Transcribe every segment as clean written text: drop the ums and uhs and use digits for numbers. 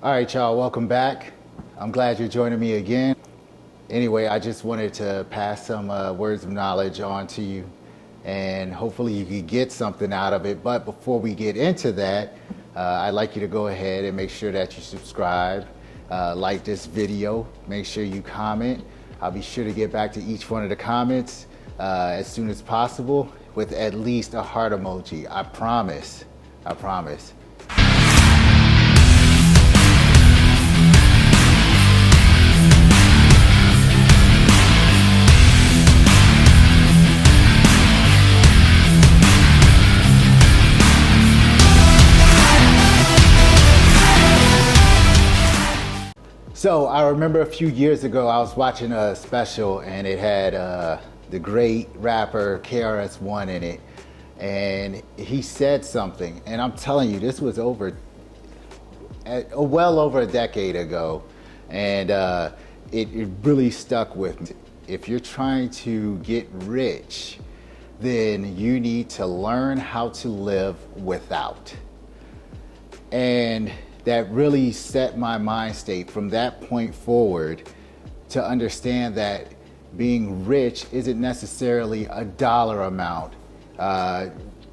All right, y'all, welcome back. I'm glad you're joining me again. Anyway, I just wanted to pass some words of knowledge on to you, and hopefully you can get something out of it. But before we get into that, I'd like you to go ahead and make sure that you subscribe, like this video, make sure you comment. I'll be sure to get back to each one of the comments as soon as possible with at least a heart emoji. I promise. I promise. So I remember a few years ago, I was watching a special and it had the great rapper KRS-One in it. And he said something, and I'm telling you, this was well over a decade ago. And it really stuck with me. If you're trying to get rich, then you need to learn how to live without. And that really set my mind state from that point forward to understand that being rich isn't necessarily a dollar amount.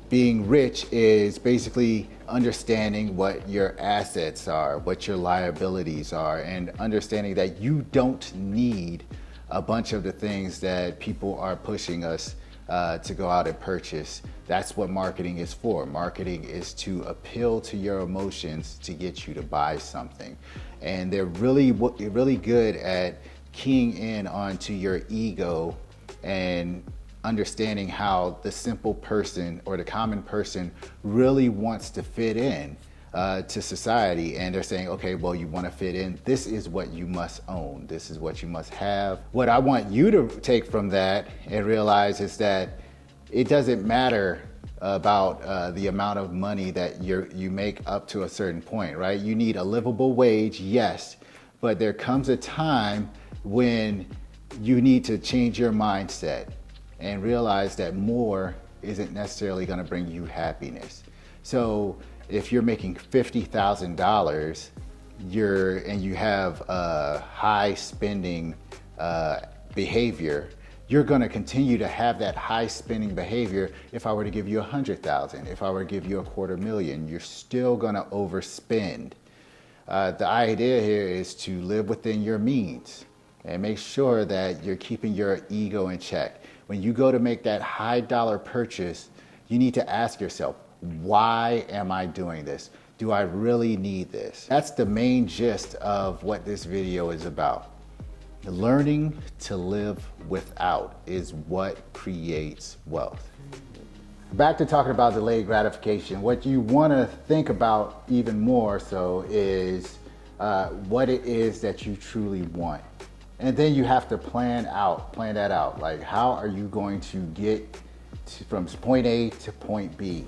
Being rich is basically understanding what your assets are, what your liabilities are, and understanding that you don't need a bunch of the things that people are pushing us to go out and purchase. That's what marketing is for. Marketing is to appeal to your emotions to get you to buy something. And they're really good at keying in onto your ego and understanding how the simple person or the common person really wants to fit in to society. And they're saying, okay, well, you want to fit in. This is what you must own. This is what you must have. What I want you to take from that and realize is that it doesn't matter about the amount of money that you make up to a certain point, right? You need a livable wage, yes, but there comes a time when you need to change your mindset and realize that more isn't necessarily going to bring you happiness. So if you're making $50,000, and you have a high spending behavior, you're going to continue to have that high spending behavior. If I were to give you 100,000, if I were to give you $250,000, you're still going to overspend. The idea here is to live within your means and make sure that you're keeping your ego in check. When you go to make that high dollar purchase, you need to ask yourself, why am I doing this? Do I really need this? That's the main gist of what this video is about. Learning to live without is what creates wealth. Back to talking about delayed gratification, what you want to think about even more so is what it is that you truly want. And then you have to plan that out. Like, how are you going to get from point A to point B?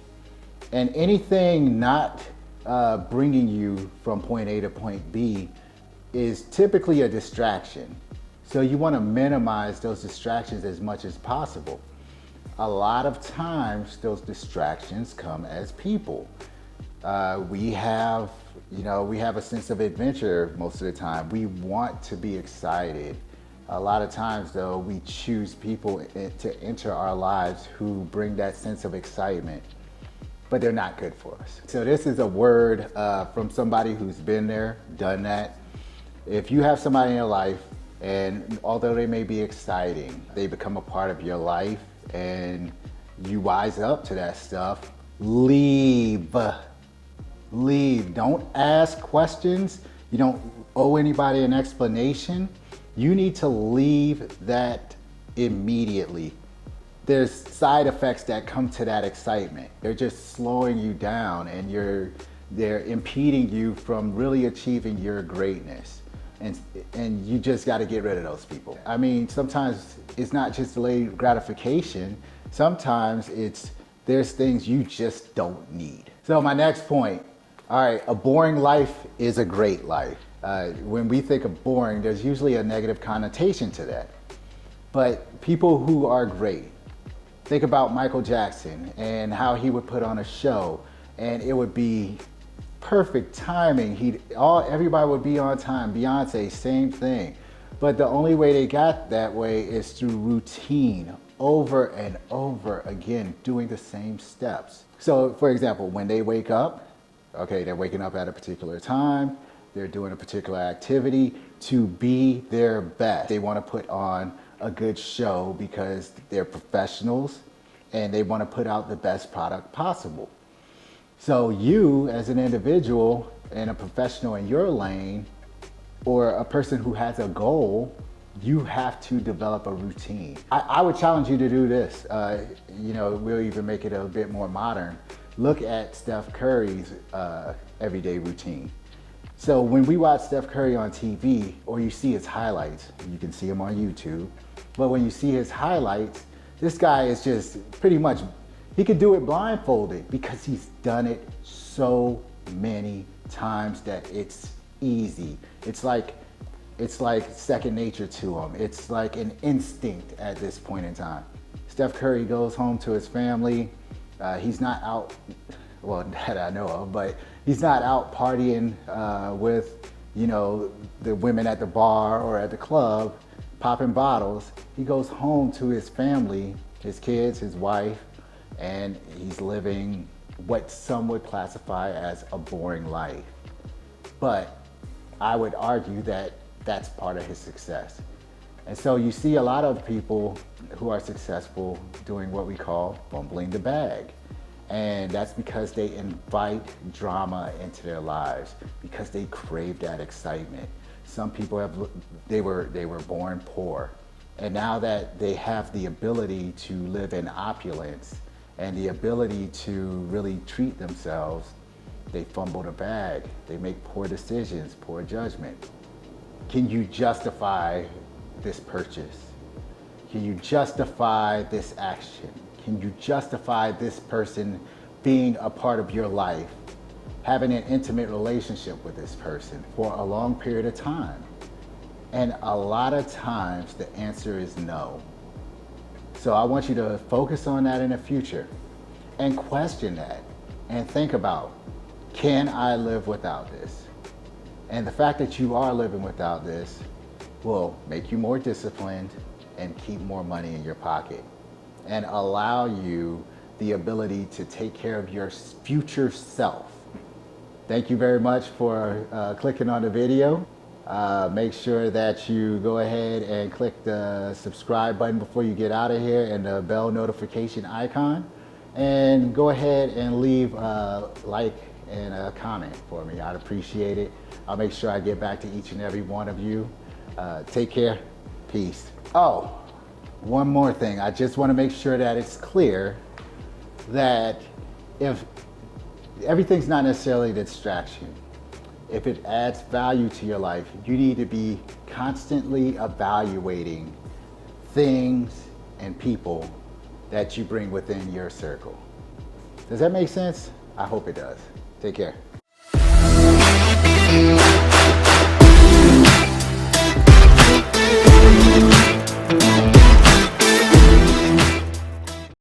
And anything not bringing you from point A to point B is typically a distraction. So you want to minimize those distractions as much as possible. A lot of times those distractions come as people. We have a sense of adventure most of the time. We want to be excited. A lot of times though, we choose people to enter our lives who bring that sense of excitement, but they're not good for us. So this is a word from somebody who's been there, done that. If you have somebody in your life, and although they may be exciting, they become a part of your life and you wise up to that stuff, leave. Don't ask questions. You don't owe anybody an explanation. You need to leave that immediately. There's side effects that come to that excitement. They're just slowing you down and they're impeding you from really achieving your greatness. And you just got to get rid of those people. I mean, sometimes it's not just delayed gratification. Sometimes there's things you just don't need. So my next point, all right, a boring life is a great life. When we think of boring, there's usually a negative connotation to that. But people who are great, think about Michael Jackson and how he would put on a show and it would be perfect timing. Everybody would be on time. Beyonce, same thing. But the only way they got that way is through routine, over and over again, doing the same steps. So for example, when they wake up, okay, they're waking up at a particular time, they're doing a particular activity to be their best. They want to put on a good show because they're professionals and they want to put out the best product possible. So you as an individual and a professional in your lane, or a person who has a goal, you have to develop a routine. I would challenge you to do this. We'll even make it a bit more modern. Look at Steph Curry's everyday routine. So when we watch Steph Curry on TV, or you see his highlights, you can see him on YouTube, but when you see his highlights, this guy is just pretty much, he could do it blindfolded because he's done it so many times that it's easy. It's like second nature to him. It's like an instinct at this point in time. Steph Curry goes home to his family. He's not out, well, that I know of, but he's not out partying with, the women at the bar or at the club, popping bottles. He goes home to his family, his kids, his wife, and he's living what some would classify as a boring life. But I would argue that that's part of his success. And so you see a lot of people who are successful doing what we call fumbling the bag. And that's because they invite drama into their lives, because they crave that excitement. Some people they were born poor. And now that they have the ability to live in opulence and the ability to really treat themselves, they fumble the bag. They make poor decisions, poor judgment. Can you justify this purchase? Can you justify this action? Can you justify this person being a part of your life, having an intimate relationship with this person for a long period of time? And a lot of times the answer is no. So I want you to focus on that in the future and question that and think about, can I live without this? And the fact that you are living without this will make you more disciplined and keep more money in your pocket and allow you the ability to take care of your future self. Thank you very much for clicking on the video. Make sure that you go ahead and click the subscribe button before you get out of here and the bell notification icon. And go ahead and leave a like and a comment for me. I'd appreciate it. I'll make sure I get back to each and every one of you. Take care. Peace. Oh, one more thing. I just want to make sure that it's clear that if everything's not necessarily a distraction, if it adds value to your life, you need to be constantly evaluating things and people that you bring within your circle. Does that make sense? I hope it does. Take care.